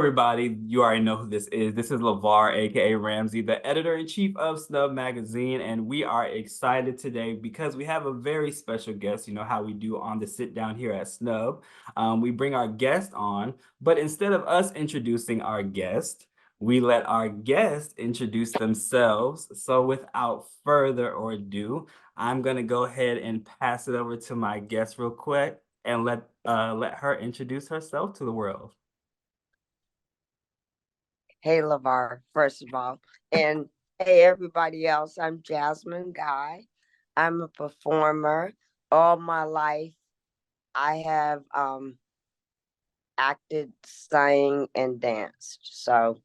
everybody, you already know who this is. This is Levar, aka Ramzie, the editor-in-chief of Snubb3d Magazine, and we are excited today because we have a very special guest. You know how we do on the sit down here at Snubb. We bring our guest on, but instead of us introducing our guest, we let our guest introduce themselves. So without further ado, I'm gonna go ahead and pass it over to my guest real quick and let her introduce herself to the world. Hey, Levar, first of all. And hey, everybody else. I'm Jasmine Guy. I'm a performer. All my life, I have acted, sang, and danced. So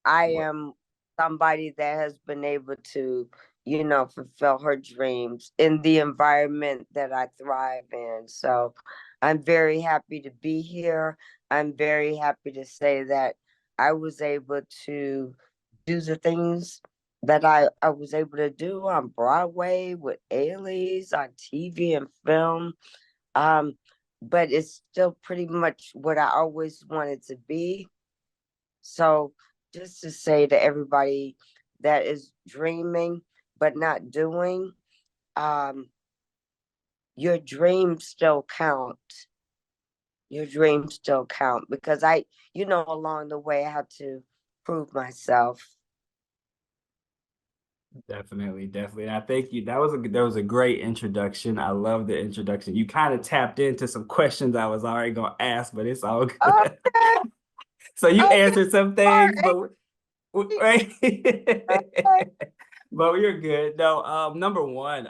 I am somebody that has been able to, fulfill her dreams in the environment that I thrive in. So I'm very happy to be here. I'm very happy to say that I was able to do the things that I was able to do on Broadway with Ailey's, on TV and film. Um, but it's still pretty much what I always wanted to be. So just to say to everybody that is dreaming but not doing, um, your dreams still count. Your dreams still count because along the way I had to prove myself. Definitely, definitely. And I thank you. That was a great introduction. I love the introduction. You kind of tapped into some questions I was already gonna ask, but it's all good. Okay, So you okay, answered some all things, but right. right. But you're good. No, number one,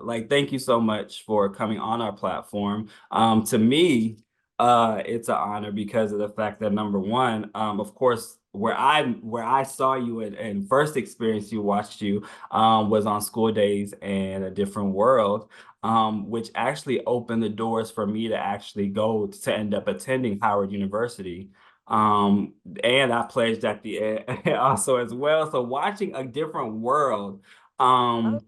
like thank you so much for coming on our platform. To me, it's an honor because of the fact that number one, of course, where I saw you and first experience you watched you was on School Days and A Different World. Which actually opened the doors for me to actually go to end up attending Howard University. Um, and I pledged at the end also as well. So watching A Different World Oh,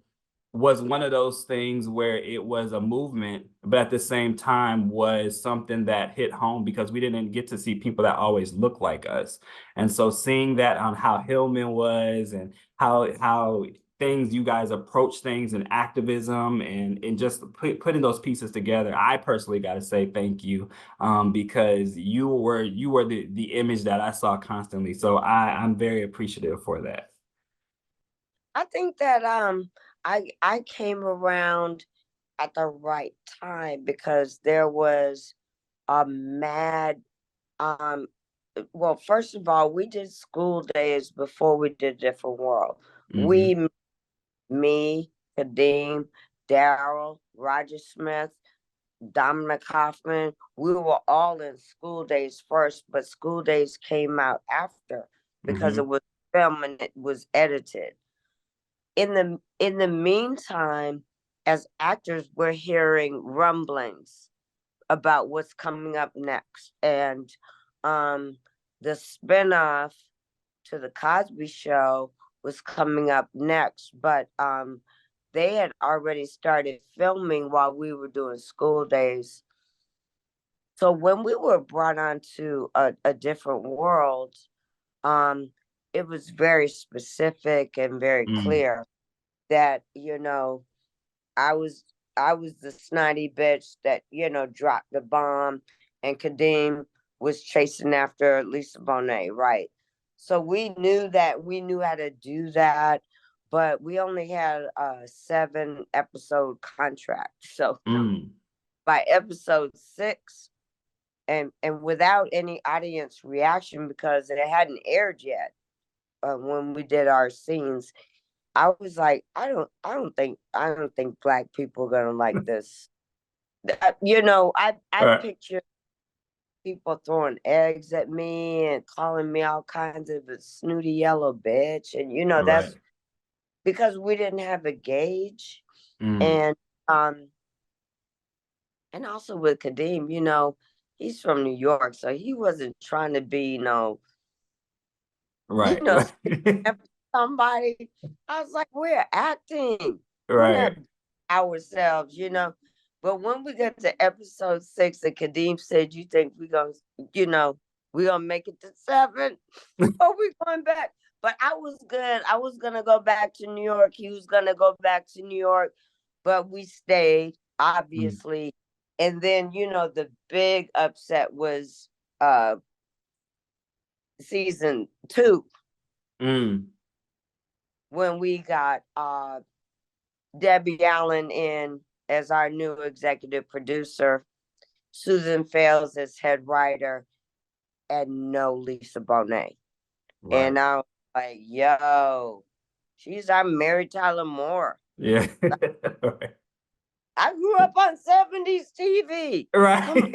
was one of those things where it was a movement, but at the same time was something that hit home because we didn't get to see people that always look like us. And so seeing that on how Hillman was and how things you guys approach things and activism and just putting those pieces together, I personally got to say thank you, because you were the image that I saw constantly. So I'm very appreciative for that. I think that I came around at the right time because there was a mad well, first of all, we did School Days before we did Different World. Hmm. We, me, Kadeem, Daryl, Roger Smith, Dominic Hoffman, we were all in School Days first, but School Days came out after because it Hmm. was filmed and it was edited. In the meantime, as actors, we're hearing rumblings about what's coming up next. And um, the spinoff to the Cosby Show was coming up next, but they had already started filming while we were doing School Days. So when we were brought onto a different world, um, it was very specific and very Mm. clear that I was I was the snotty bitch that dropped the bomb, and Kadeem was chasing after Lisa Bonet, right? So we knew how to do that, but we only had a 7 episode contract. So Mm. by episode 6, and without any audience reaction because it hadn't aired yet, when we did our scenes, I was like, I don't think black people are gonna like this. I Right. picture people throwing eggs at me and calling me all kinds of a snooty yellow bitch, and Right. that's because we didn't have a gauge, Mm. and um, and also with Kadeem, he's from New York, so he wasn't trying to be, you Right. know, somebody. I was like, we're acting. We're not Right. ourselves. But when we got to episode 6, and Kadeem said, "You think we're gonna, you know, We gonna make it to 7, or we going back? But I was good. I was gonna go back to New York. He was gonna go back to New York, but we stayed, obviously. And then, the big upset was season 2 Mm. when we got Debbie Allen in as our new executive producer, Susan Fales as head writer, and no Lisa Bonet. Right. And I was like, yo, she's our Mary Tyler Moore. Yeah. Right. I grew up on 70s TV. Come on.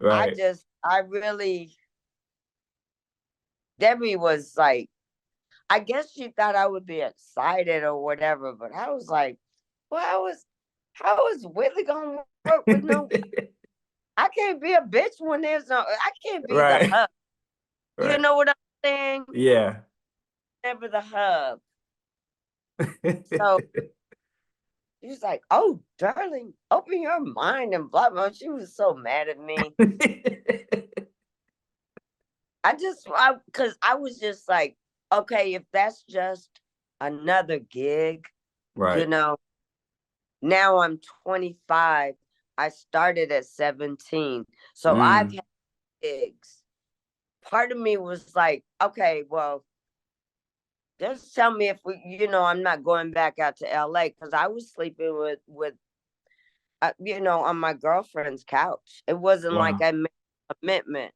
Right. Right. Debbie was like, I guess she thought I would be excited or whatever, but I was like, well, how is Whitley gonna work with no? I can't be a bitch when I can't be the Right. hub. You Right. know what I'm saying? Yeah. Never the hub. So she was like, oh, darling, open your mind and blah, blah. She was so mad at me. Because I was just like, okay, if that's just another gig, Right. now I'm 25. I started at 17. So I've had gigs. Part of me was like, okay, well, just tell me if I'm not going back out to LA, because I was sleeping with on my girlfriend's couch. It wasn't like Wow. I made a commitment.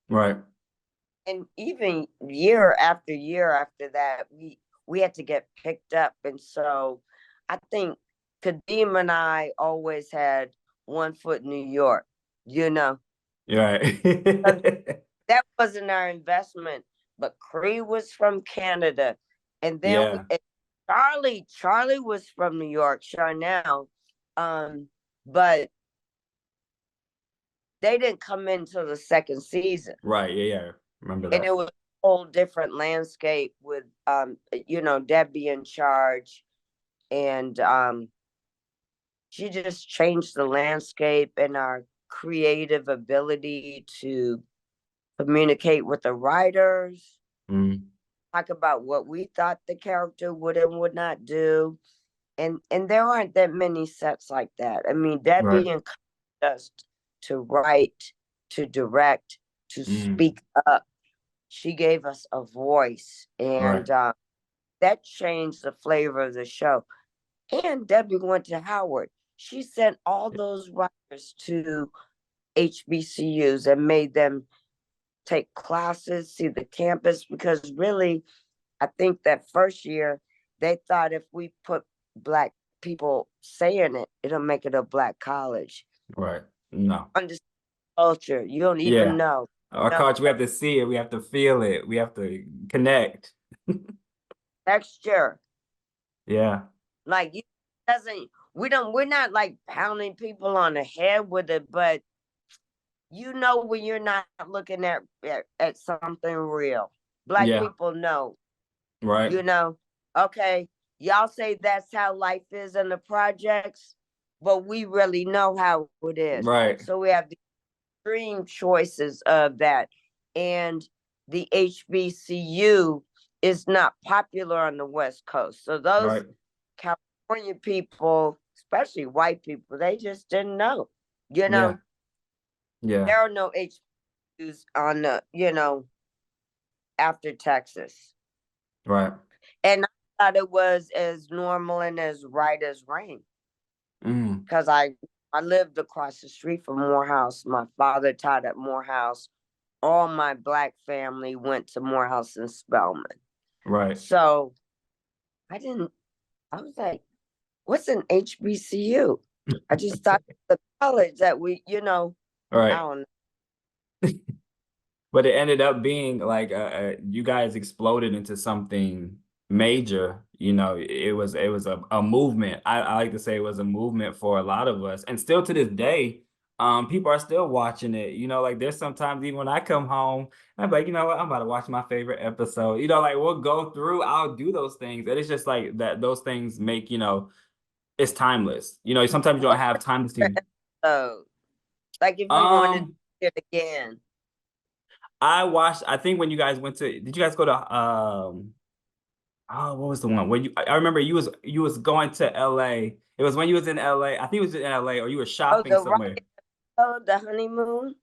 Right. And even year after that, we had to get picked up. And so I think Kadeem and I always had one foot in New York, Right. that wasn't our investment. But Cree was from Canada. And then Yeah. Charlie was from New York, Charnel. But they didn't come into the second season. Right. Yeah. Yeah. Remember And that. it was a whole different landscape with Debbie in charge. And she just changed the landscape and our creative ability to communicate with the writers, talk about what we thought the character would and would not do. And there aren't that many sets like that. I mean, Debbie Right. encouraged us to write, to direct, to speak up. She gave us a voice, and Right. that changed the flavor of the show. And Debbie went to Howard. She sent all those writers to HBCUs and made them take classes, see the campus, because really, I think that first year they thought if we put Black people saying it, it'll make it a Black college. Right. No. Understand culture. You don't even Yeah. know. Our culture, we have to see it. We have to feel it. We have to connect. Texture. Yeah. Like we're not like pounding people on the head with it, but when you're not looking at something real. Black people know. Right. Okay, y'all say that's how life is in the projects, but we really know how it is. Right. So we have the extreme choices of that. And the HBCU is not popular on the West Coast. So those California people, especially white people, they just didn't know. Yeah. There are no HBCUs on the, after Texas. Right. And I thought it was as normal and as right as rain. Because I lived across the street from Morehouse. My father taught at Morehouse. All my Black family went to Morehouse and Spelman. Right. So I was like, what's an HBCU? I just thought the college that we, Right. I don't know. But it ended up being like you guys exploded into something major. It was a movement. I like to say it was a movement for a lot of us, and still to this day, people are still watching it. Like there's sometimes even when I come home, I'm like, you know what, I'm about to watch my favorite episode. Like we'll go through, I'll do those things, and it's just like that. Those things make it's timeless. Sometimes you don't have time to. Like if you wanted to Um, see it again. I watched, I think when you guys went to, did you guys go to oh, what was the one where I remember you was going to LA. It was when you was in LA. I think it was in LA or you were Oh, shopping the somewhere. the honeymoon.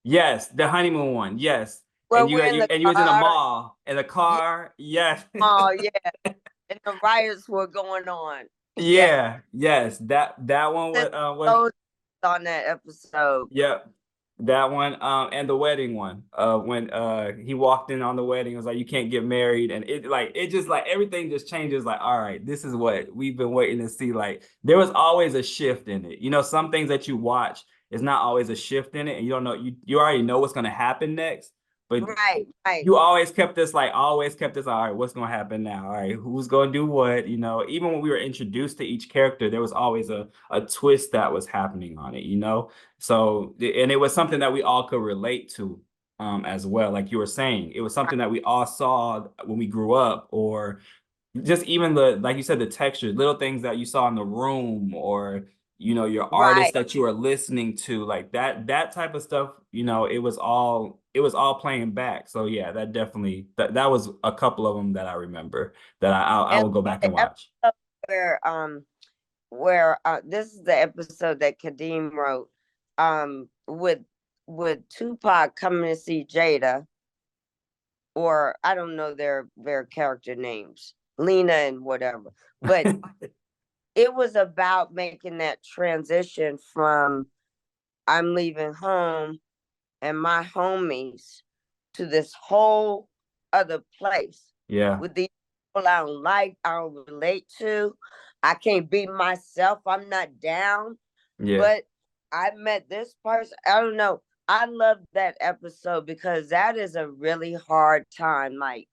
Yes, the honeymoon one. Yes. Where we're in the And you was in a car. mall in a Yeah. car. Yes. Oh yeah. And the riots were going on. Yeah. Yeah. Yes. That one The was clothes on that episode. yep. That one, and the wedding one, when he walked in on the wedding, it was like you can't get married, and it just like everything just changes. Like, all right, this is what we've been waiting to see. Like, there was always a shift in it. You know, some things that you watch is not always a shift in it, and you don't know you already know what's gonna happen next, but Right, right. you always kept this like always kept this all right, what's gonna happen now, all right, who's gonna do what, you know, even when we were introduced to each character there was always a twist that was happening on it, you know. So and it was something that we all could relate to, as well, like you were saying, it was something that we all saw when we grew up, or just even the, like you said, the textures, little things that you saw in the room, or you know, your artist Right. that you are listening to, like that type of stuff, you know, it was all playing back. So yeah, that definitely that was a couple of them that I remember that I And will go back the and watch. episode where this is the episode that Kadeem wrote, with Tupac coming to see Jada, or I don't know their character names, Lena and whatever. But it was about making that transition from I'm leaving home and my homies to this whole other place Yeah, with these people I don't like, I don't relate to. I can't be myself. I'm not down. yeah, But I met this person. I don't know. I love that episode because that is a really hard time. Like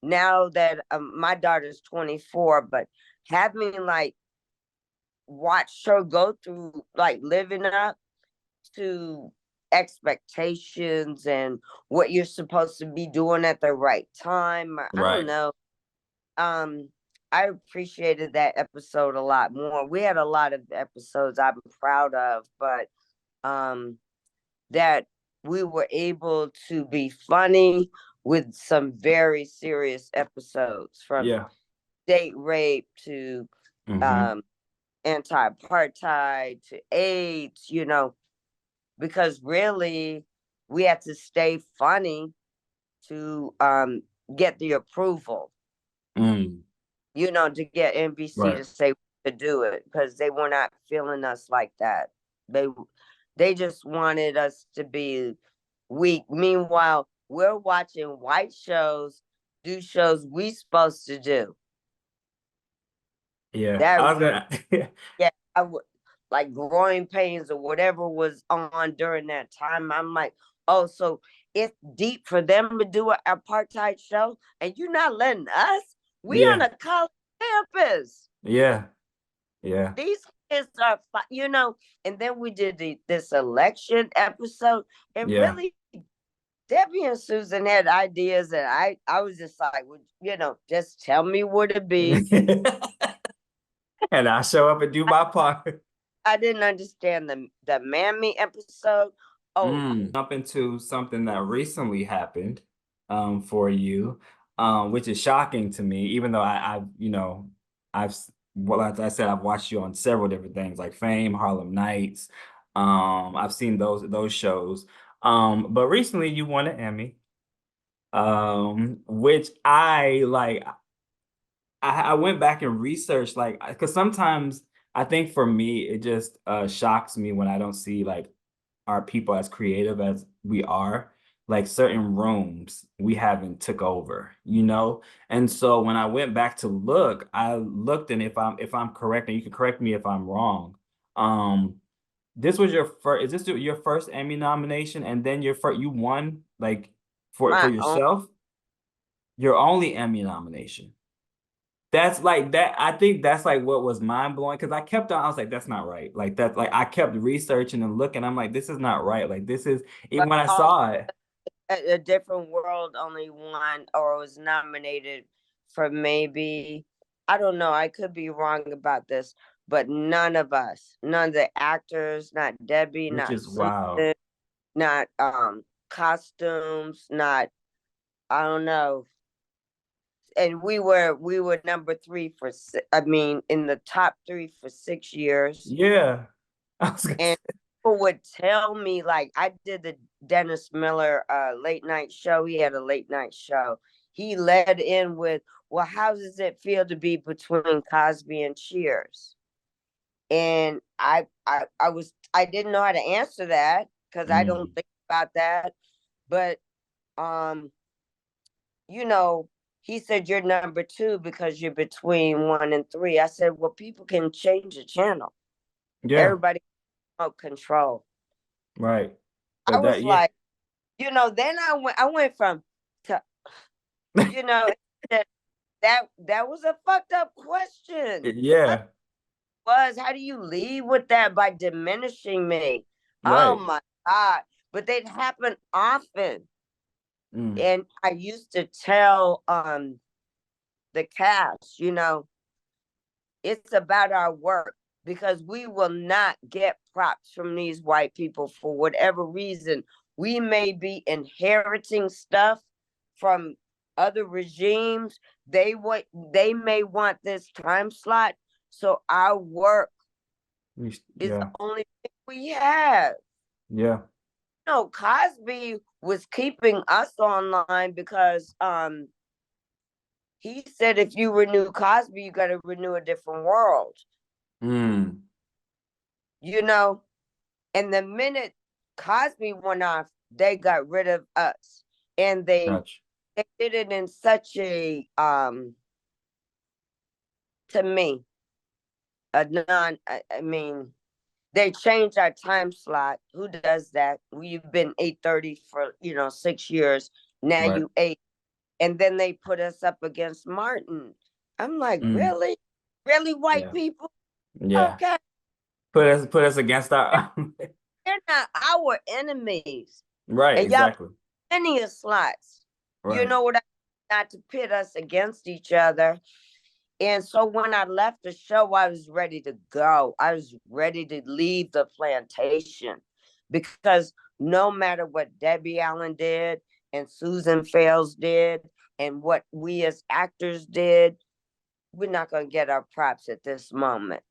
now that my daughter's 24, but having like watched her go through like living up to expectations and what you're supposed to be doing at the right time. I don't right, know. Um, I appreciated that episode a lot more. We had a lot of episodes I'm proud of, but that we were able to be funny with some very serious episodes, from yeah, date rape to mm-hmm, um anti-apartheid to AIDS, because really we had to stay funny to get the approval, mm, to get NBC right, to say to do it, because they were not feeling us like that. They just wanted us to be weak. Meanwhile, we're watching white shows do shows we supposed to do. yeah, That I was gonna Yeah, I would like growing pains or whatever was on during that time. I'm like, oh, so it's deep for them to do an apartheid show, and you're not letting us? We on yeah, a college campus. yeah, yeah, These kids are, And then we did this election episode, and yeah. really, Debbie and Susan had ideas, and I was just like, well, just tell me where to be. And I show up and do my part. I didn't understand the Mammy episode. Oh, Jump into something that recently happened, for you, which is shocking to me, even though I've, I've, well, as I said, I've watched you on several different things like Fame, Harlem Nights. I've seen those shows. But recently you won an Emmy, which I like. I went back and researched, like, because sometimes I think for me it just shocks me when I don't see like our people as creative as we are, like certain rooms we haven't took over, you know. And so when I went back to look, I looked, and if I'm correct, and you can correct me if I'm wrong, um this was your first, is this your first Emmy nomination, and then your first, you won like for my own. yourself, your only Emmy nomination. That's like that. I think that's like what was mind blowing, because I kept on. I was like, that's not right. Like that. Like I kept researching and looking. I'm like, this is not right. Like this is, even But when I also, saw it. a different world only won or was nominated for maybe, I don't know. I could be wrong about this, but none of us, none of the actors, not Debbie, Which not is wow. Susan, not costumes, not, I don't know. And we were number 3 for in the top 3 for 6 years. Yeah. I was gonna And say. people would tell me, like, I did the Dennis Miller late night show. He had a late night show. He led in with, well, how does it feel to be between Cosby and Cheers? And I didn't know how to answer that because I don't Mm, think about that. But you know, he said you're number 2 because you're between 1 and 3. I said, well, people can change the channel. yeah, Everybody can control. right. I But was that, yeah. like, then I went from to, you know, that that was a fucked up question. Yeah, How do you leave with that by diminishing me? Oh right. my God. But they'd happen often. Mm, And I used to tell the cast, it's about our work because we will not get props from these white people for whatever reason. We may be inheriting stuff from other regimes. They may want this time slot. So our work is the yeah, only thing we have. yeah, No, Cosby was keeping us online because he said if you renew Cosby, you got to renew a different world. mm, You know, and the minute Cosby went off, they got rid of us, and gotcha. they did it in such a to me a non. I mean, they changed our time slot. Who does that? We've been 8:30 for 6 years. Now Right. you 8, and then they put us up against Martin. I'm like, Mm, really, really, white yeah, people? yeah. Okay, Put us against they're, our they're not our enemies, right, and y'all exactly. plenty of slots. You Right, know what? Not to pit us against each other. And so when I left the show, I was ready to go. I was ready to leave the plantation because no matter what Debbie Allen did and Susan Fails did and what we as actors did, we're not going to get our props at this moment.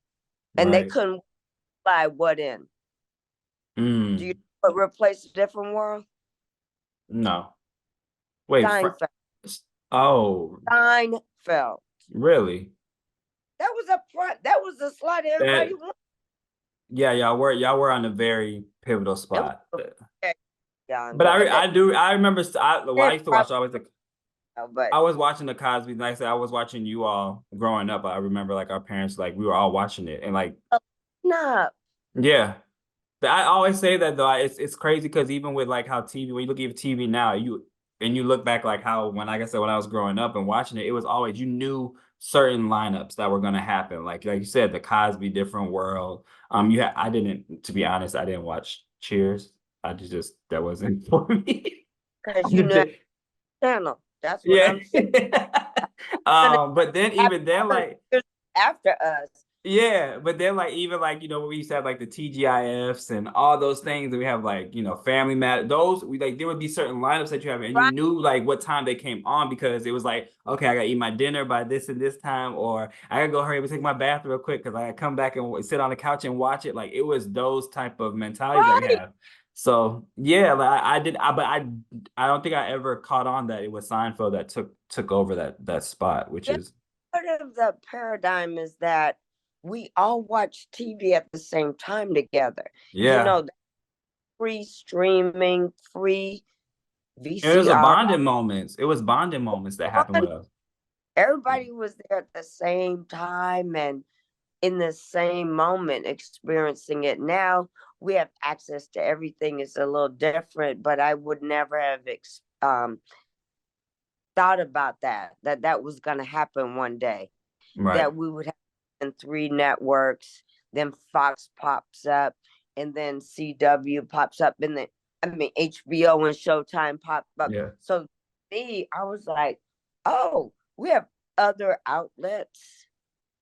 And they right. couldn't fly what in? Do you Mm, replace a different world? no. Wait, Seinfeld. oh, Seinfeld. really? That was a front. That was the slot everybody That wanted. yeah, y'all were on a very pivotal It was spot. okay, John, But but I remember well, I they used to watch probably always but I was watching the Cosby. Like I said, I was watching you all growing up. I remember like our parents, like we were all watching it, and like no. yeah. But I always say that though. It's crazy because even with like how TV, when you look at TV now, you look back like how when like I said when I was growing up and watching it, it was always you knew certain lineups that were gonna happen. Like you said, the Cosby Different World. I didn't, to be honest, I didn't watch Cheers. I just that wasn't for me. Because I you just know did- channel. That's what yeah. I'm saying. Gonna But then have even then, other like years after us. yeah, but then like even like we used to have like the TGIFs and all those things, and we have like Family Matter. Those we like there would be certain lineups that you have, and you Right, knew like what time they came on because it was like okay, I gotta eat my dinner by this and this time, or I gotta go hurry up and take my bath real quick because I gotta come back and sit on the couch and watch it. Like it was those type of mentalities that we right. have. So yeah, like but I don't think I ever caught on that it was Seinfeld that took over that spot, which Yeah, is part of the paradigm is that we all watch TV at the same time together. yeah. Free streaming, free And it was a VCR. bonding moments. It was bonding moments that happened with us. Everybody was there at the same time and in the same moment experiencing it. Now we have access to everything. It's a little different, but I would never have thought about that was going to happen one day, Right. that we would have 3 networks, then Fox pops up, and then CW pops up, and then HBO and Showtime pop up. Yeah. So me, I was like, oh, we have other outlets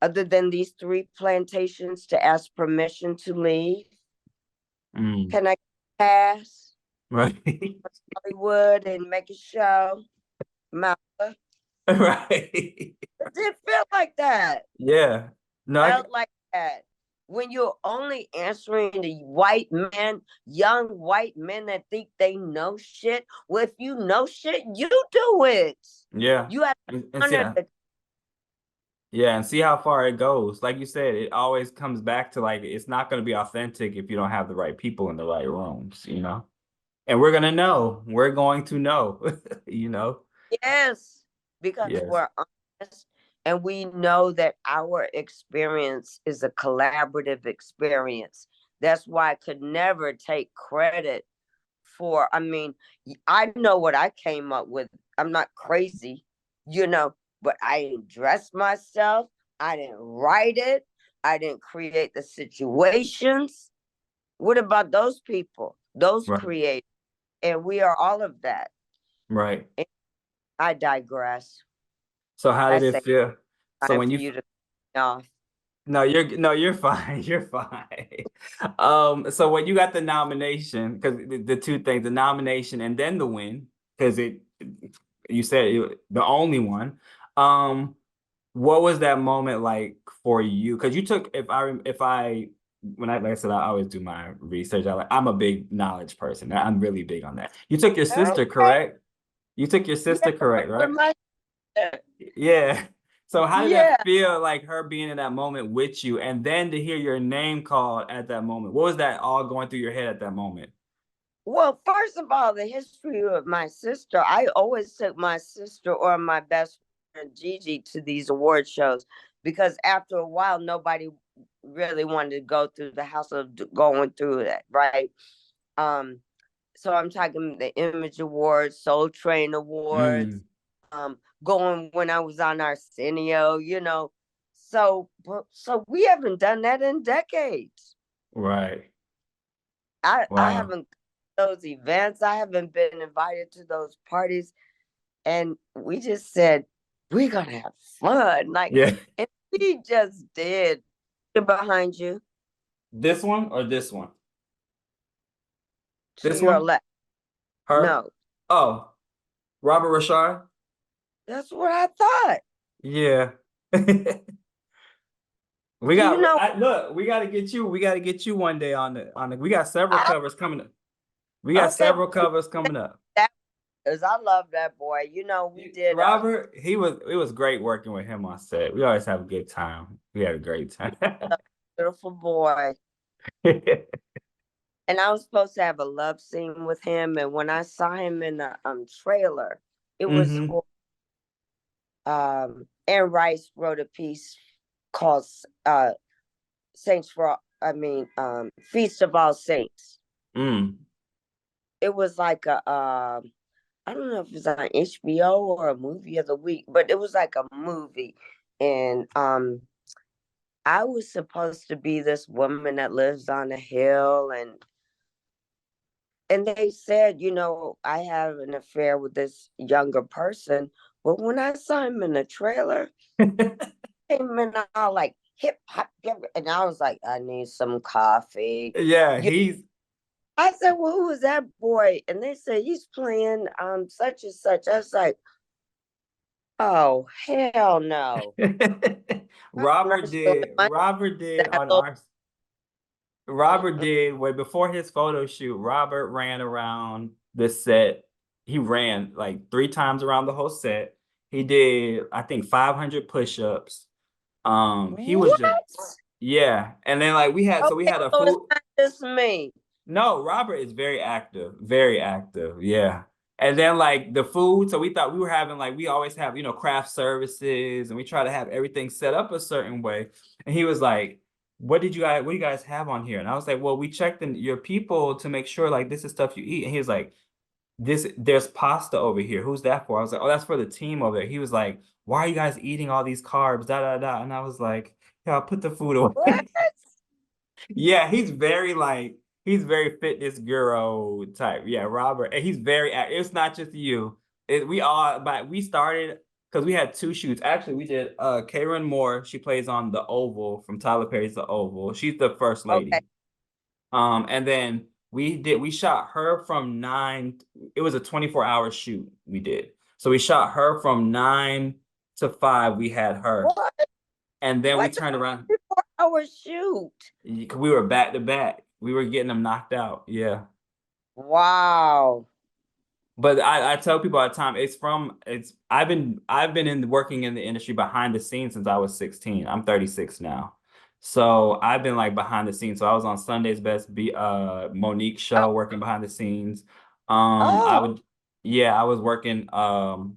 other than these 3 plantations to ask permission to leave? Mm. Can I pass Right. Hollywood and make a show? Malva? Right. It did feel like that. Yeah. No, Felt like that. When you're only answering the white men, young white men that think they know shit. Well, if you know shit, you do it. yeah. You have And to see, honor the yeah, and see how far it goes. Like you said, it always comes back to like it's not going to be authentic if you don't have the right people in the right rooms, you know? And we're gonna know. We're going to know, you know? yes, because Yes. we're honest and we know that our experience is a collaborative experience. That's why I could never take credit for, I mean, I know what I came up with. I'm not crazy, but I didn't dress myself. I didn't write it. I didn't create the situations. What about those people? Those Right. creators. And we are all of that. Right. And I digress. So how I did it say feel? So time when for you you to off. no, you're fine. You're fine. So when you got the nomination, because the two things, the nomination and then the win, because you said the only one. What was that moment like for you? Because you took, if I when I like I said, I always do my research. I'm a big knowledge person. I'm really big on that. You took your sister, Okay. correct? You took your Yeah, sister, correct, with right? my Yeah. So how did that yeah. feel like her being in that moment with you and then to hear your name called at that moment? What was that all going through your head at that moment? Well, first of all, the history of my sister, I always took my sister or my best friend Gigi to these award shows because after a while, nobody really wanted to go through the house of going through that, right? Um, so I'm talking the Image Awards, Soul Train Awards, Mm, going when I was on Arsenio. So we haven't done that in decades. right. I Wow. haven't those events. I haven't been invited to those parties, and we just said we're gonna have fun. Like, Yeah. and we just did. They're behind you This one or this one? to This your one? left. Her? No, Oh, Robert Rashard? that's what I thought. Yeah. We Do you got know? look, we gotta get you one day on the we got several I, covers coming up. We got okay, several covers coming up. that is. I love that boy. We did Robert, it was great working with him on set. We always have a good time. We had a great time. a beautiful boy, and I was supposed to have a love scene with him. And when I saw him in the trailer, it was hmm for Anne Rice wrote a piece called Saints for Feast of All Saints. Mm. It was like I don't know if it's on HBO or a movie of the week, but it was like a movie. And I was supposed to be this woman that lives on a hill, and they said, I have an affair with this younger person. But when I saw him in the trailer, came in all like hip hop, and I was like, I need some coffee. Yeah, You, he's I said, well, who is that boy? And they said he's playing such and such. I was like, oh hell no. I'm not showing my Robert did that on little, our Robert mm-mm. did way before his photo shoot. Robert ran around the set. He ran like 3 times around the whole set. He did, I think, 500 push-ups. He was just What? yeah. And then like we Okay, had a so it's food. not just me. No, Robert is very active, very active. Yeah. And then like the food, so we thought we were having like we always have, craft services and we try to have everything set up a certain way. And he was like, what do you guys have on here? And I was like, well, we checked in your people to make sure like this is stuff you eat. And he was like, there's pasta over here. Who's that for? I was like, oh, that's for the team over there. He was like, why are you guys eating all these carbs? Da da da. And I was like, yeah, I'll put the food What? away. Yeah, he's very fitness guru type. Yeah, Robert, and he's very. It's not just you. We all, but we started. because we had two shoots. Actually, we did Karen Moore, she plays on The Oval from Tyler Perry's The Oval. She's the first Okay. lady. And then we shot her from 9, it was a 24-hour shoot we did. So we shot her from 9 to 5, we had her. What? And then we What the turned around. 4 hour shoot? We were back to back. We were getting them knocked out. Yeah. Wow. But I tell people all the time, I've been working in the industry behind the scenes since I was 16. I'm 36 now. So I've been like behind the scenes. So I was on Sunday's Best Be Monique Oh, show working behind the scenes. I oh, would I was working on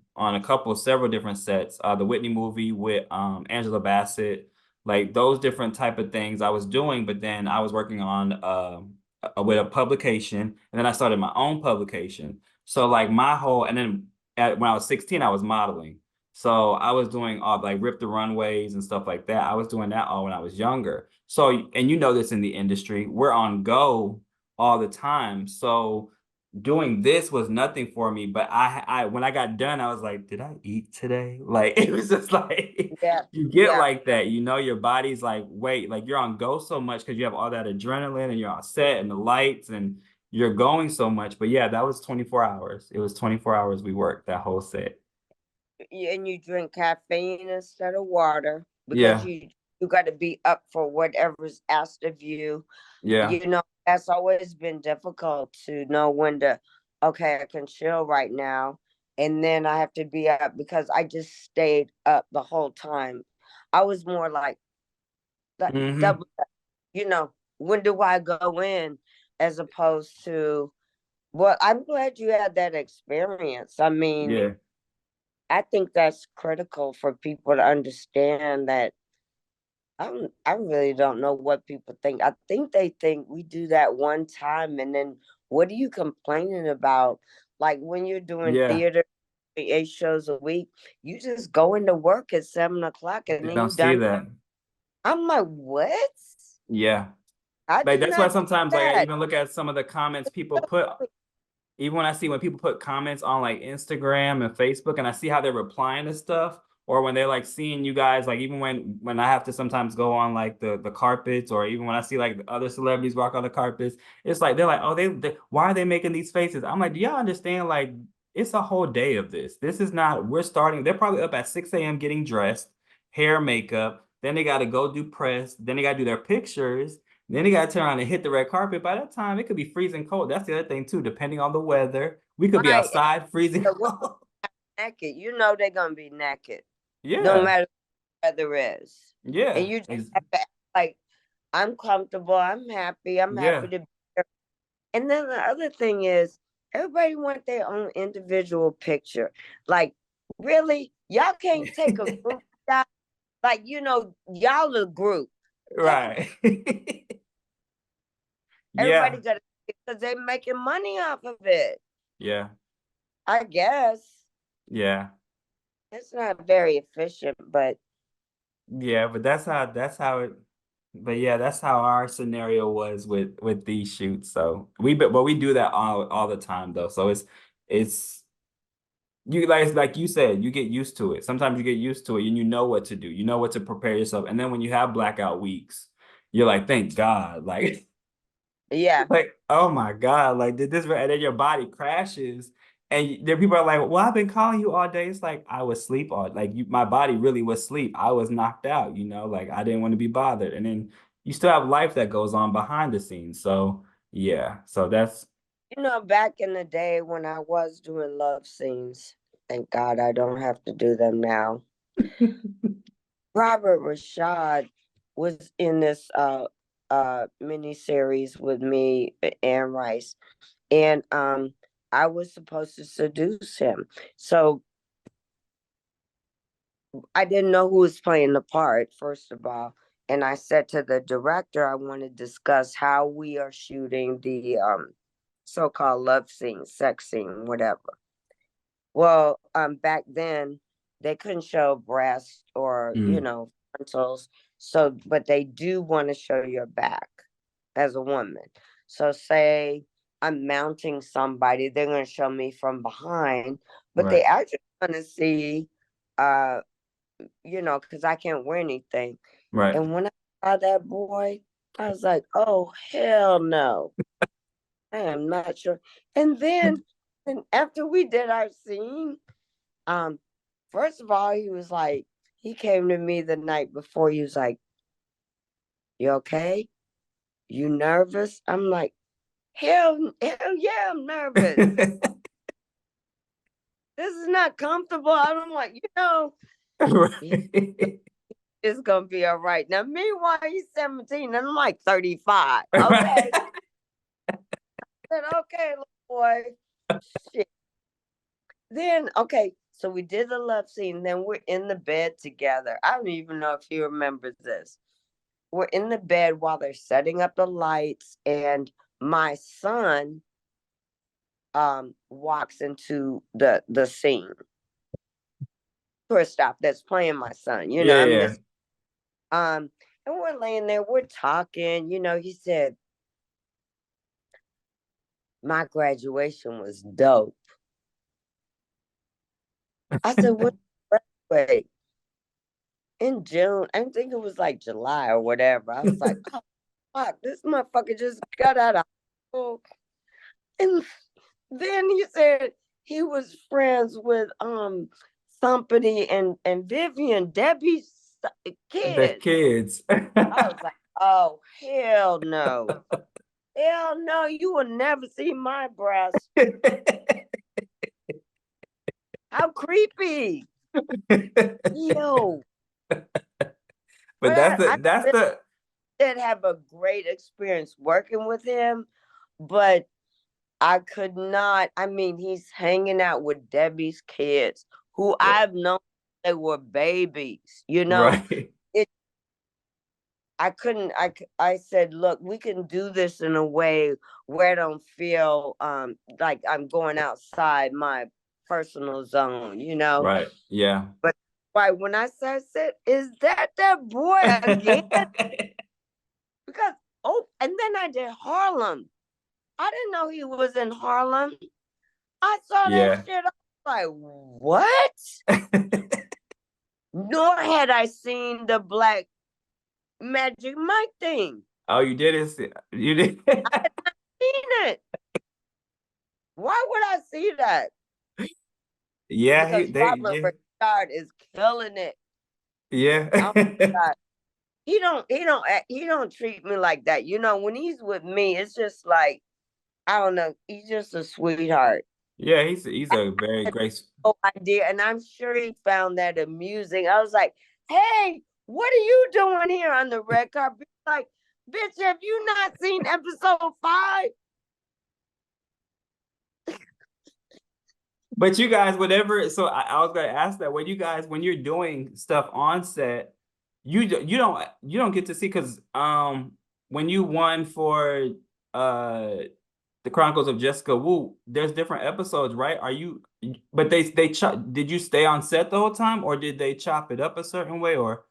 several different sets. The Whitney movie with Angela Bassett, like those different type of things I was doing, but then I was working on with a publication, and then I started my own publication. So like and then when I was 16, I was modeling. So I was doing all like Rip the Runways and stuff like that. I was doing that all when I was younger. So, and you know this in the industry, we're on go all the time. So doing this was nothing for me. But I when I got done, I was like, did I eat today? Like it was just like yeah, you get yeah. like that, your body's like, wait, like you're on go so much because you have all that adrenaline and you're on set and the lights and you're going so much. But yeah, that was 24 hours. It was 24 hours we worked that whole set. And you drink caffeine instead of water because Yeah, you got to be up for whatever's asked of you. yeah. You know, that's always been difficult to know when to, okay, I can chill right now. And then I have to be up because I just stayed up the whole time. I was more like Hmm. double, you know, when do I go in as opposed to, well, I'm glad you had that experience. I mean, Yeah. I think that's critical for people to understand that I really don't know what people think. I think they think we do that one time and then what are you complaining about? Like when you're doing Yeah. theater 8 shows a week, you just go into work at 7 o'clock and They then don't you see done. that. I'm like, what? Yeah. I Like do that's why not do sometimes like I that. even look at some of the comments people put, even when I see when people put comments on like Instagram and Facebook and I see how they're replying to stuff, or when they're like seeing you guys, like even when I have to sometimes go on like the carpets, or even when I see like the other celebrities walk on the carpets, it's like they're like, oh, they why are they making these faces? I'm like, do y'all understand? Like it's a whole day of this. This is not, we're starting, they're probably up at 6 a.m. getting dressed, hair, makeup, then they gotta go do press, then they gotta do their pictures. Then they got to turn around and hit the red carpet. By that time, it could be freezing cold. That's the other thing too, depending on the weather. We could be Right. outside freezing And we're cold. naked. You know they're gonna be naked. No Yeah, matter what the weather is. And yeah, you just have to act like I'm comfortable, I'm happy yeah, to be here. And then the other thing is everybody want their own individual picture. Like, really? Y'all can't take a group shot? Like, y'all a group. right. Everybody Yeah, got to because they're making money off of it. yeah, I guess yeah, it's not very efficient, but yeah. But that's how it. But yeah, that's how our scenario was with these shoots. So but we do that all the time though. So it's you like you said, you get used to it. Sometimes you get used to it and you know what to do. You know what to prepare yourself. And then when you have blackout weeks, you're like, thank God. Like, yeah. like, oh my God, like did this and then your body crashes. And there people are like, well, I've been calling you all day. It's like I was asleep my body really was asleep. I was knocked out, like I didn't want to be bothered. And then you still have life that goes on behind the scenes. So yeah. So that's Back in the day when I was doing love scenes, thank God I don't have to do them now. Robert Rashad was in this mini series with me and Rice, and I was supposed to seduce him. So I didn't know who was playing the part, first of all. And I said to the director, I want to discuss how we are shooting the so-called love scene, sex scene, whatever. Well, back then they couldn't show breast or, mm, frontals. So, but they do want to show your back as a woman. So say I'm mounting somebody, they're going to show me from behind, but they right. actually want to see because I can't wear anything. Right. And when I saw that boy, I was like, oh, hell no. I am not sure. And then, and after we did our scene, first of all, he came to me the night before. He was like, you okay? You nervous? I'm like, hell yeah, I'm nervous. This is not comfortable. I'm like, Right. it's gonna be all right. Now, meanwhile, he's 17 and I'm like 35. Okay. Right. I said, okay, little boy. Shit. Then, okay, so we did the love scene. Then we're in the bed together. I don't even know if he remembers this. We're in the bed while they're setting up the lights, and my son walks into the scene. Stop, that's playing my son. I Yeah. miss and we're laying there, we're talking, he said, my graduation was dope. I said, what graduate? In June. I think it was like July or whatever. I was like, oh fuck, this motherfucker just got out of school. And then he said he was friends with somebody and Vivian, Debbie's The kids. kids. I was like, oh hell no. Hell no, you will never see my breast. How creepy. Yo. But I that's the did have a great experience working with him, but I could not. I mean, he's hanging out with Debbie's kids, who I've known they were babies. right. It. I couldn't. I said, look, we can do this in a way where I don't feel like I'm going outside my personal zone. Right. Yeah. But right when I said, is that boy again? Because and then I did Harlem. I didn't know he was in Harlem. I saw that Yeah. shit. I was like, what? Nor had I seen the Black Magic Mike thing. Oh, you didn't see you did. Seen it. Why would I see that? Yeah, Because Robert yeah. Richard is killing it. Yeah. Oh my God. He don't treat me like that. When he's with me, it's just like, I don't know. He's just a sweetheart. Yeah, he's a very great. No idea. And I'm sure he found that amusing. I was like, hey, what are you doing here on the red carpet? Like, bitch, have you not seen episode 5? But you guys, whatever. So I was gonna ask that when you're doing stuff on set, you don't get to see because when you won for uh the Chronicles of Jessica Wu, there's different episodes, right? But they chop. Did you stay on set the whole time, or did they chop it up a certain way, or?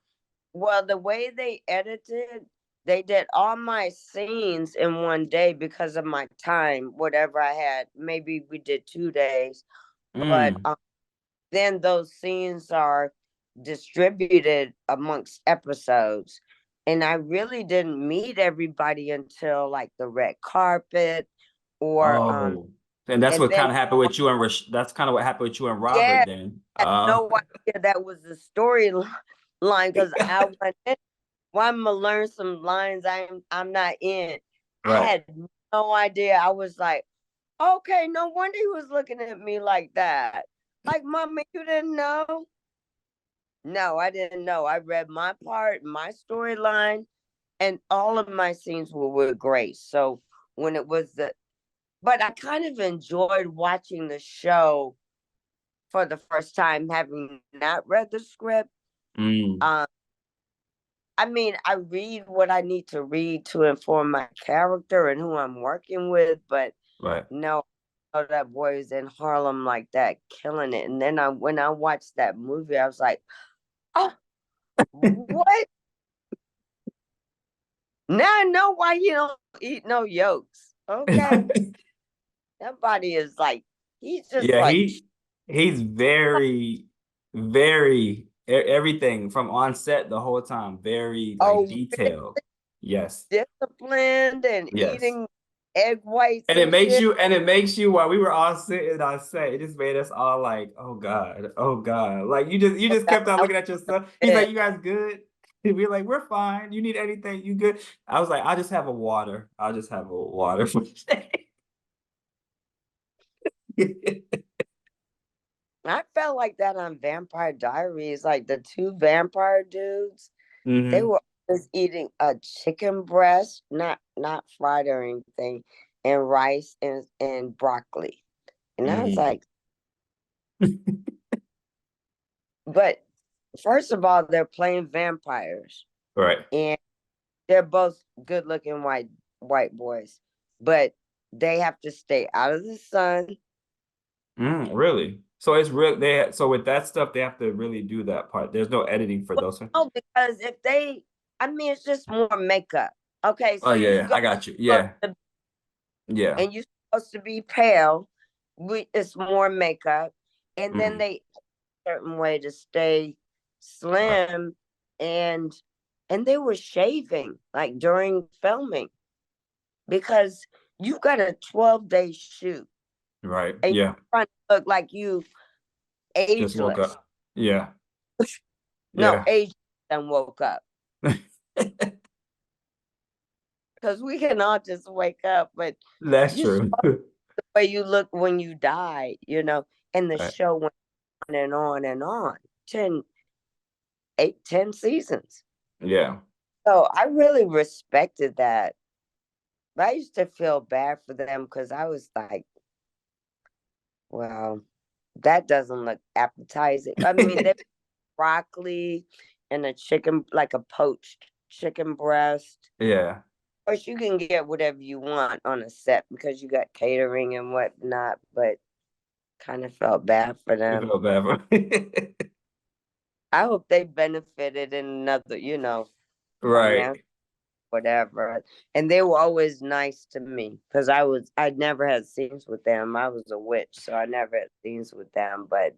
Well, the way they edited, they did all my scenes in one day because of my time, whatever I had. Maybe we did 2 days, but Mm. then those scenes are distributed amongst episodes. And I really didn't meet everybody until like the red carpet or Oh, and that's and what then kind of happened with you and that's kind of what happened with you and yeah, Robert then. I had no idea that was the storyline because I went in. Well, I'm gonna learn some lines I'm not in. I Right. had no idea. I was like, okay, no wonder he was looking at me like that. Like, mommy, you didn't know? No, I didn't know. I read my part, my storyline, and all of my scenes were with Grace. So when it was but I kind of enjoyed watching the show for the first time, having not read the script. Mm. Um, I mean, I read what I need to read to inform my character and who I'm working with, but Right. no, that boy is in Harlem like that, killing it. And then when I watched that movie, I was like, oh, what? Now I know why you don't eat no yolks. Okay. That body is like, he's just Yeah, like, he's very very everything from on set the whole time, very like Oh, detailed. Yes, disciplined and yes. eating egg whites And it and makes shit. you, and it makes you, while we were all sitting on set, it just made us all like, oh God, oh God. Like you just kept on I looking at yourself. He's like, went, you guys good? We're like, we're fine. You need anything? You good? I was like, I'll just have a water. I'll just have a water for I felt like that on Vampire Diaries. Like the two vampire dudes, they hmm were always eating a chicken breast, not fried or anything, and rice and broccoli. And I was hmm like, but first of all, they're playing vampires, Right. and they're both good looking white boys, but they have to stay out of the sun. Really? So it's real. So with that stuff, they have to really do that part. There's no editing for those. Oh, because if they, I mean, it's just more makeup. Okay, Oh so yeah, you yeah, go I got you. Yeah, yeah. and you're supposed to be pale. It's more makeup, and then hmm they certain way to stay Right, slim, and they were shaving like during filming because you got a 12-day shoot right. and Yeah. you're trying to look like you Just woke ageless. up. Yeah, No, yeah. ageless and woke up because we can all just wake up, but That's you saw true. the way you look when you die, and the Right. show went on and on and on. 10 seasons. Yeah. So I really respected that. But I used to feel bad for them because I was like, well, that doesn't look appetizing. I mean, they broccoli and a chicken, like a poached chicken breast. Yeah. Of course, you can get whatever you want on a set because you got catering and whatnot, but kind of felt bad for You them. felt bad for I hope they benefited in another, Right. financial whatever. And they were always nice to me because I never had scenes with them. I was a witch, so I never had scenes with them. But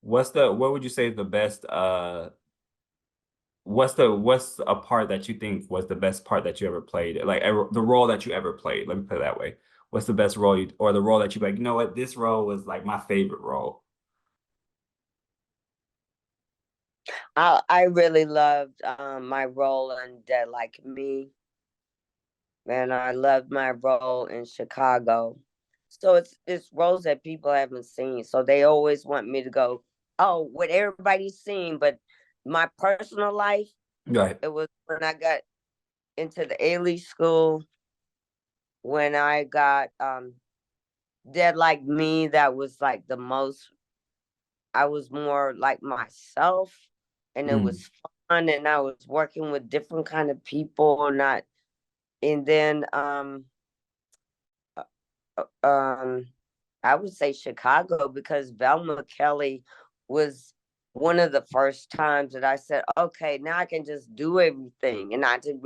What would you say is the best what's a part that you think was the best part that you ever played? Like ever, the role that you ever played. Let me put it that way. What's the best role you, or the role that you like, you know what, this role was like my favorite role. I really loved my role in Dead Like Me, and I loved my role in Chicago. So it's roles that people haven't seen. So they always want me to go, oh, what everybody's seen, but my personal life, Right. it was when I got into the A school, when I got Dead Like Me, that was like the most, I was more like myself, and it Mm. was fun, and I was working with different kind of people, not, and then um I would say Chicago because Velma Kelly was one of the first times that I said, okay, now I can just do everything, and I did.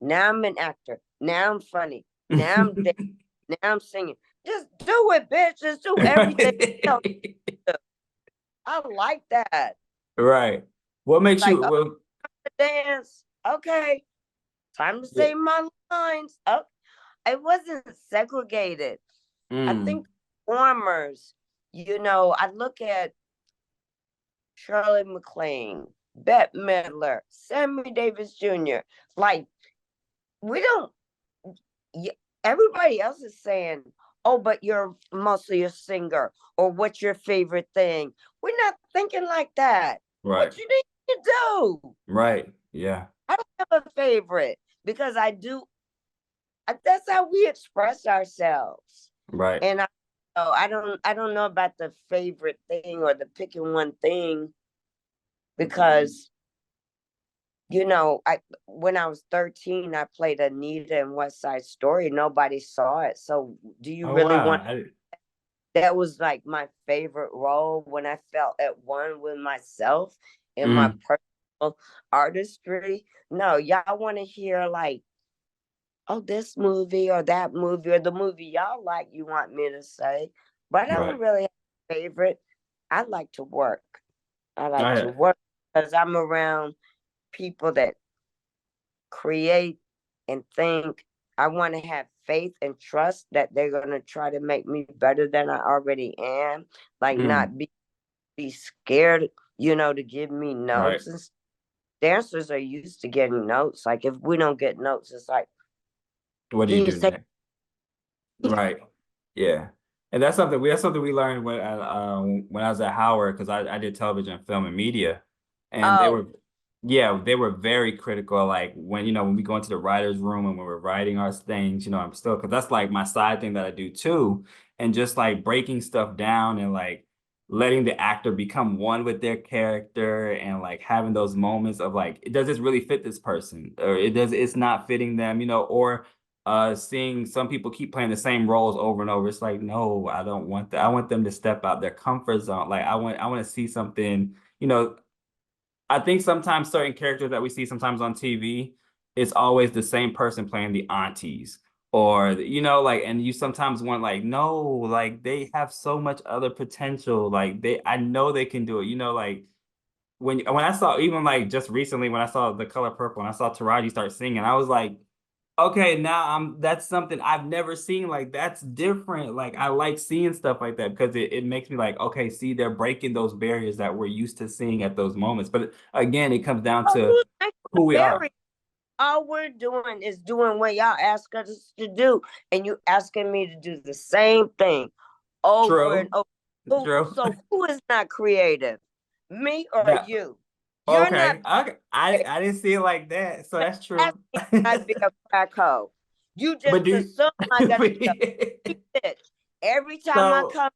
Now I'm an actor. Now I'm funny. Now I'm there. Now I'm singing. Just do it, bitch. Just do everything. I like that. Right. What makes Like, you oh, well, dance. Okay, time to yeah. say my lines. Oh, it wasn't segregated. I Mm. think performers, I look at Shirley MacLaine, Bette Midler, Sammy Davis Jr. Like, we don't, everybody else is saying, oh, but you're mostly a singer, or what's your favorite thing? We're not thinking like that. Right. What you need to do? Right. Yeah. I don't have a favorite because that's how we express ourselves. Right. And I don't know about the favorite thing or the picking one thing because I when I was 13 I played Anita in West Side Story. Nobody saw it. So do you Oh really wow. want, that was like my favorite role when I felt at one with myself in my Mhm. personal artistry? No, y'all want to hear like, oh, this movie or that movie or the movie y'all like, you want me to say. But I don't Right. really have a favorite. I like to work. I like to I work because I'm around people that create and think. I want to have faith and trust that they're going to try to make me better than I already am. Like, not mm, be scared, to give me right. notes. And dancers are used to getting notes. Like, if we don't get notes, it's like, What do can you you do say? next? Right. Yeah. And that's something we learned when I was at Howard, because I did television, film, and media. And Oh, they were very critical. Like when we go into the writer's room and when we're writing our things, I'm still, because that's like my side thing that I do too. And just like breaking stuff down and like letting the actor become one with their character and like having those moments of like, does this really fit this person? Or it's not fitting them, or seeing some people keep playing the same roles over and over. It's like, no, I don't want that. I want them to step out their comfort zone. Like I want to see something, I think sometimes certain characters that we see sometimes on TV, it's always the same person playing the aunties. Or, like, and you sometimes want like, no, like they have so much other potential. Like I know they can do it. Like when I saw, even like just recently when I saw The Color Purple and I saw Taraji start singing, I was like, okay, now that's something I've never seen. Like that's different. Like I like seeing stuff like that because it makes me like, okay, see, they're breaking those barriers that we're used to seeing at those moments. But again, it comes down oh, to who's next to who we are. Barry? All we're doing is doing what y'all ask us to do, and you asking me to do the same thing over and True. over. Who, True. so who is not creative? Me or That you? You're not okay. I creative. I didn't see it like that. So that's Ask true. me, can I be a crack hoe? You But just do assume I gotta be a bitch. Every time I so come,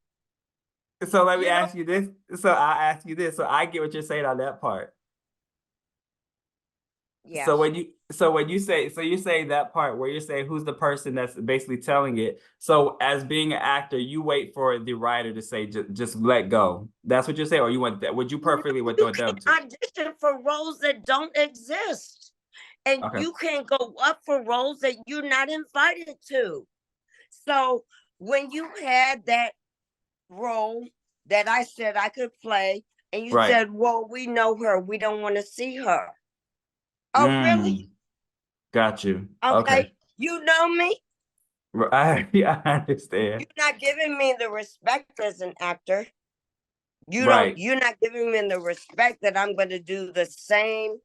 so let me you know, ask you this. So I'll ask you this. So I get what you're saying on that part. So yes. when you say that part where you're saying who's the person that's basically telling it. So as being an actor, you wait for the writer to say just let go. That's what you're saying, or you want that? Would you No, perfectly want you them to? can't audition for roles that don't exist. And Okay. you can't go up for roles that you're not invited to. So when you had that role that I said I could play, and you Right. said, well, we know her, we don't want to see her. Oh, really? Mm, got you. Okay. Okay. You know me. Yeah, I understand. You're not giving me the respect as an actor. Right. You're not giving me the respect that I'm going to do the same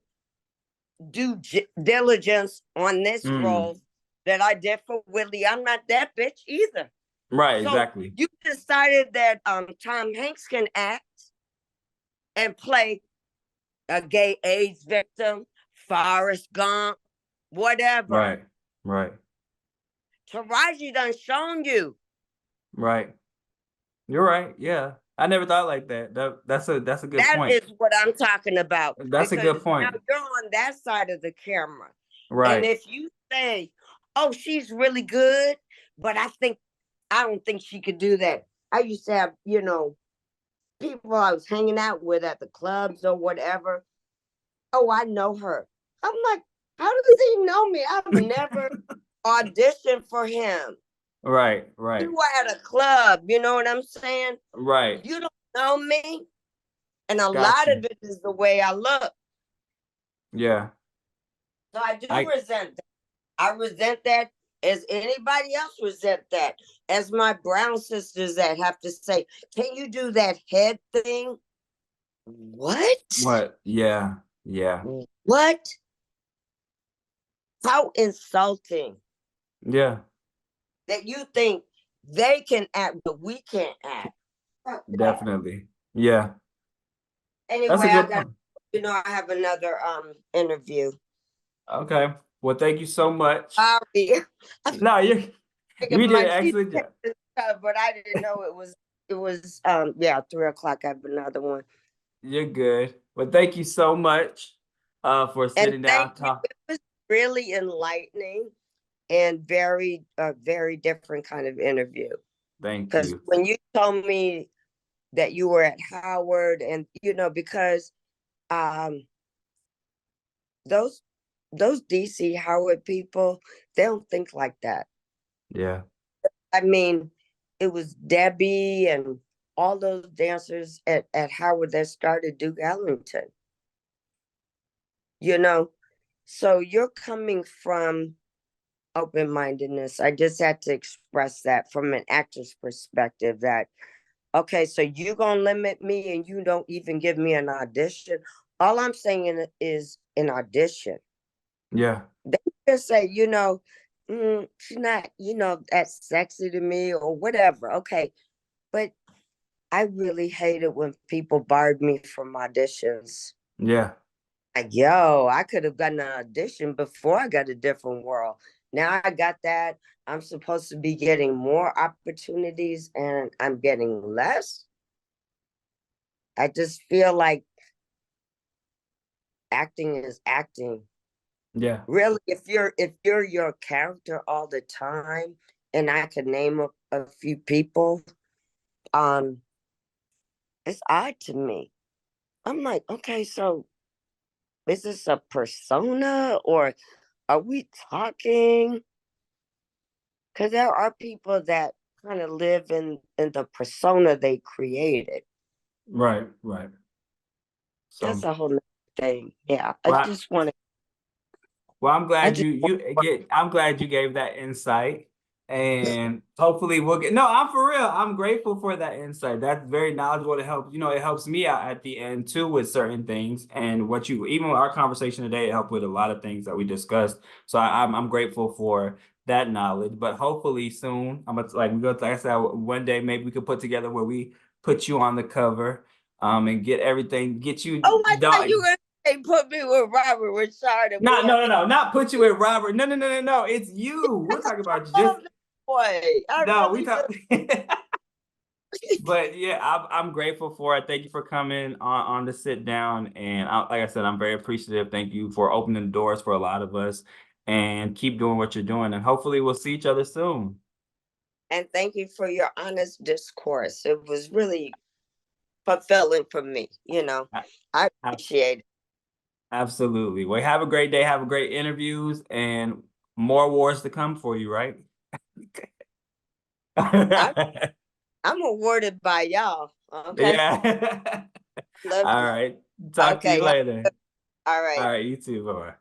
due diligence on this Mm, role that I did for Willie. I'm not that bitch either. right, So exactly. you decided that Tom Hanks can act and play a gay AIDS victim, Forrest Gump, whatever. Right. Right. Taraji done shown you. Right. You're right. Yeah. I never thought like that. That's a good That point. is what I'm talking about. That's a Because good now point. you're on that side of the camera. And Right. if you say, oh, she's really good, but I don't think she could do that. I used to have, people I was hanging out with at the clubs or whatever. Oh, I know her. I'm like, how does he know me? I've never auditioned for him. Right. We Right. were at a club, you know what I'm saying? Right. You don't know me. And a Got lot you. of it is the way I look. Yeah. So I do I resent that. I resent that as anybody else resent that. As my brown sisters that have to say, can you do that head thing? What? what? Yeah. Yeah. What? How insulting Yeah. that you think they can act, but we can't act. Fuck that. Definitely. Yeah. That's Anyway, a I good got, point. I have another interview. Okay. Well, thank you so much. Sorry. I'm No, you thinking did my an teeth, excellent job. but I didn't know it was yeah, 3 o'clock. I have another one. You're good. Well, thank you so much for And sitting thank down you. talk. It was really enlightening and very different kind of interview. Thank Because you. when you told me that you were at Howard, and because um those DC Howard people, they don't think like that. Yeah. I mean, it was Debbie and all those dancers at Howard that started Duke Ellington. You know, so you're coming from open-mindedness. I just had to express that from an actor's perspective that, okay, so you gonna limit me and you don't even give me an audition. All I'm saying is an audition. Yeah. They just say, she's not, that sexy to me or whatever. Okay. But I really hated when people barred me from auditions. Yeah. Like, yo, I could have gotten an audition before I got A Different World. Now I got that. I'm supposed to be getting more opportunities and I'm getting less. I just feel like acting is acting. Yeah. Really, if you're your character all the time, and I could name a few people, um, it's odd to me. I'm like, okay, so is this a persona or are we talking? Because there are people that kind of live in the persona they created. Right. Right. That's So, a whole nother thing. Yeah, I well, just want to. I'm I glad just I'm glad you gave that insight, and hopefully we'll get. No, I'm for real. I'm grateful for that insight. That's very knowledgeable. It helps. It helps me out at the end too with certain things, and even with our conversation today, it helped with a lot of things that we discussed. So I'm grateful for that knowledge. But hopefully soon, I'm gonna like we go. Like I said, one day maybe we could put together where we put you on the cover, and get everything, get you. Oh, I thought you were going to put me with Robert Richard and we No, had no, no, to. no, not put you with Robert. No, no, no, no, no. It's you. We're talking about I just love that boy. I no. We really do. talk. But yeah, I'm grateful for it. Thank you for coming on the sit down, and like I said, I'm very appreciative. Thank you for opening the doors for a lot of us, and keep doing what you're doing, and hopefully we'll see each other soon. And thank you for your honest discourse. It was really fulfilling for me. A- I a- appreciate it. Absolutely. Well, have a great day. Have a great interviews, and more awards to come for you, right? I'm, I'm awarded by y'all. Okay. Yeah. Love All you. right. Talk to you Okay. later. All All right. right, you too. Bye-bye.